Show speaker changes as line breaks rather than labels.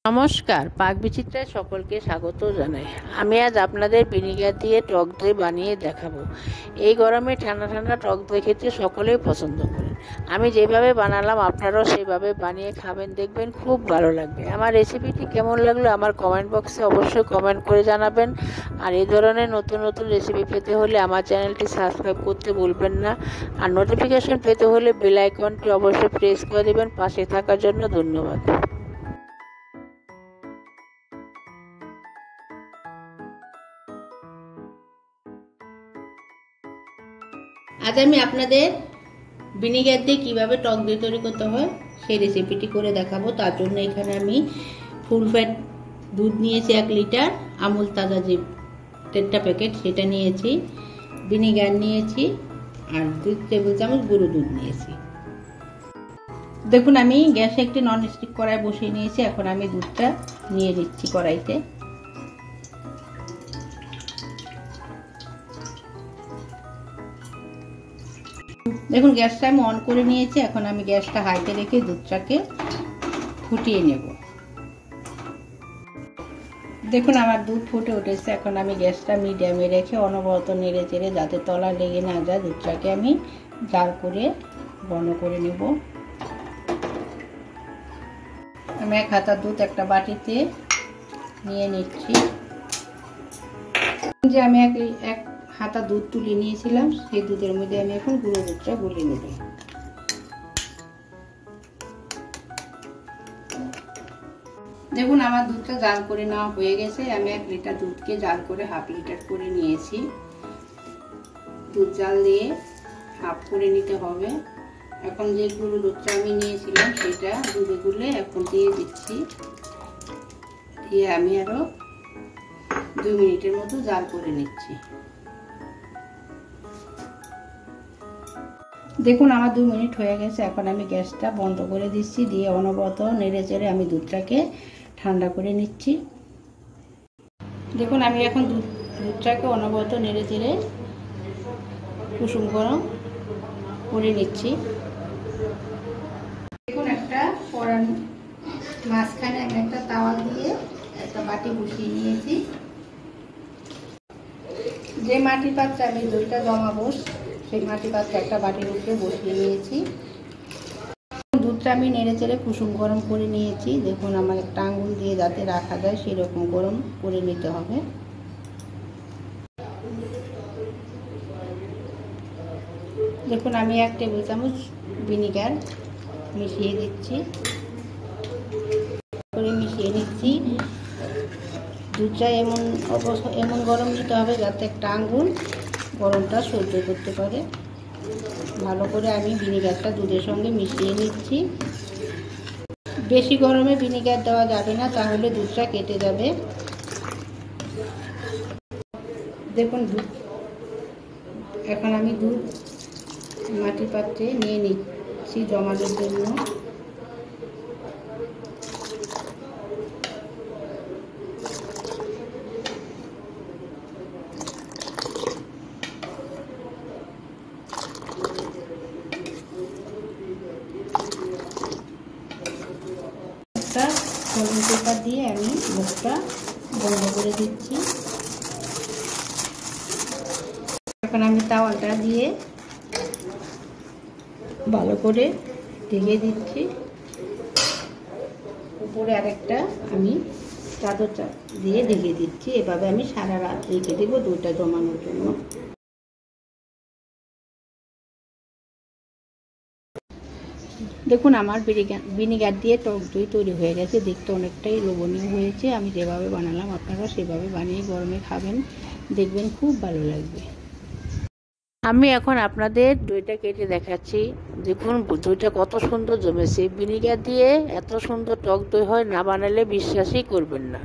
নমস্কার, পাক বিচিত্রায় সকলকে স্বাগত জানাই। আমি আজ আপনাদের ভিনিগার দিয়ে টক দই বানিয়ে দেখাবো। এই গরমে ঠান্ডা ঠান্ডা টক দই খেতে সকলেই পছন্দ করেন। আমি যেভাবে বানালাম আপনারাও সেইভাবে বানিয়ে খাবেন, দেখবেন খুব ভালো লাগবে। আমার রেসিপিটি কেমন লাগলো আমার কমেন্ট বক্সে অবশ্যই কমেন্ট করে জানাবেন। আর এই ধরনের নতুন নতুন রেসিপি পেতে হলে আমার চ্যানেলটি সাবস্ক্রাইব করতে ভুলবেন না। আর নোটিফিকেশন পেতে হলে বেল আইকনটি অবশ্যই প্রেস করে দেবেন। পাশে থাকার জন্য ধন্যবাদ। আজ আমি আপনাদের ভিনিগার দিয়ে কীভাবে টক দই তৈরি করতে হয় সেই রেসিপিটি করে দেখাবো। তার জন্য এখানে আমি ফুল ফ্যাট দুধ নিয়েছি 1 লিটার, আমুল তাজা যে টেট্রা প্যাকেট সেটা নিয়েছি, ভিনিগার নিয়েছি আর 2 টেবিল চামচ গুঁড়ো দুধ নিয়েছি। দেখুন আমি গ্যাসে একটি ননস্টিক কড়াই বসিয়ে নিয়েছি। এখন আমি দুধটা নিয়ে দিচ্ছি কড়াইতে। দেখুন গ্যাসটা আমি অন করে নিয়েছি। এখন আমি গ্যাসটা হাইতে রেখে দুধটাকে ফুটিয়ে নেব। দেখুন আমার দুধ ফুটে উঠেছে। এখন আমি গ্যাসটা মিডিয়ামে রেখে অনবরত নেড়ে চেড়ে যাতে তলা লেগে না যায় দুধটাকে আমি জাল করে ঘন করে নেব। আমি 1 হাতা দুধ একটা বাটিতে নিয়ে নিচ্ছি। যে আমি এক হাতা দুধ তুলে নিয়েছিলাম সেই দুধের মধ্যে আমি এখন গুঁড়ো দুধটা গুলিয়ে নেব। দেখুন আমার দুধটা জাল করে নেওয়া হয়ে গেছে। আমি 1 লিটার দুধকে জাল করে হাফ লিটার করে নিয়েছি। দুধ জাল দিয়ে হাফ করে নিতে হবে। এখন যে গুঁড়ো দুধটা আমি নিয়েছিলাম সেটা দুধে গুলে এখন দিয়ে দিচ্ছি। দিয়ে আমি আরো 2 মিনিটের মতো জাল করে নিচ্ছি। দেখুন আমার 2 মিনিট হয়ে গেছে। এখন আমি গ্যাসটা বন্ধ করে দিচ্ছি। দিয়ে অনবরত নেড়ে চেড়ে আমি দুধটাকে ঠান্ডা করে নিচ্ছি। দেখুন আমি এখন দুধটাকে অনবরত নেড়ে চেড়ে কুসুম গরম করে নিচ্ছি। দেখুন একটা কড়ার মাঝখানে আমি একটা তাওয়া দিয়ে একটা বাটি বসিয়ে নিয়েছি। যে মাটির পাত্রে আমি দইটা জমাবো সেই মাটির পাত্রে একটা বাটির উপরে বসিয়ে নিয়েছি। দুধটা আমি নেড়ে চেড়ে কুসুম গরম করে নিয়েছি। দেখুন আমার একটা আঙুল দিয়ে যাতে রাখা যায় সেরকম গরম করে নিতে হবে। দেখুন আমি 1 টেবিল চামচ ভিনিগার মিশিয়ে দিচ্ছি, করে মিশিয়ে নিচ্ছি। দুধটা এমন গরম নিতে হবে যাতে একটা আঙুল গরমটা সহ্য করতে পারে। ভালো করে আমি ভিনিগারটা দুধের সঙ্গে মিশিয়ে নিচ্ছি। বেশি গরমে ভিনিগার দেওয়া যাবে না, তাহলে দুধটা কেটে যাবে। দেখুন এখন আমি দুধ মাটির পাত্রে নিয়ে নিচ্ছি জমানোর জন্য। ফলিং পেপার দিয়ে আমি মুখটা বন্ধ করে দিচ্ছি। এখন আমি তাওয়াটা দিয়ে ভালো করে ঢেকে দিচ্ছি। উপরে আরেকটা আমি চাদর দিয়ে ঢেকে দিচ্ছি। এভাবে আমি সারা রাত রেখে দেবো দুধটা জমানোর জন্য। দেখুন আমার ভিনিগার দিয়ে টক দই তৈরি হয়ে গেছে। দেখতে অনেকটাই লোভনীয় হয়েছে। আমি যেভাবে বানালাম আপনারা সেভাবে বানিয়ে গরমে খাবেন, দেখবেন খুব ভালো লাগবে। আমি এখন আপনাদের দইটা কেটে দেখাচ্ছি। দেখুন দইটা কত সুন্দর জমেছে। ভিনিগার দিয়ে এত সুন্দর টক দই হয় না বানালে বিশ্বাসই করবেন না।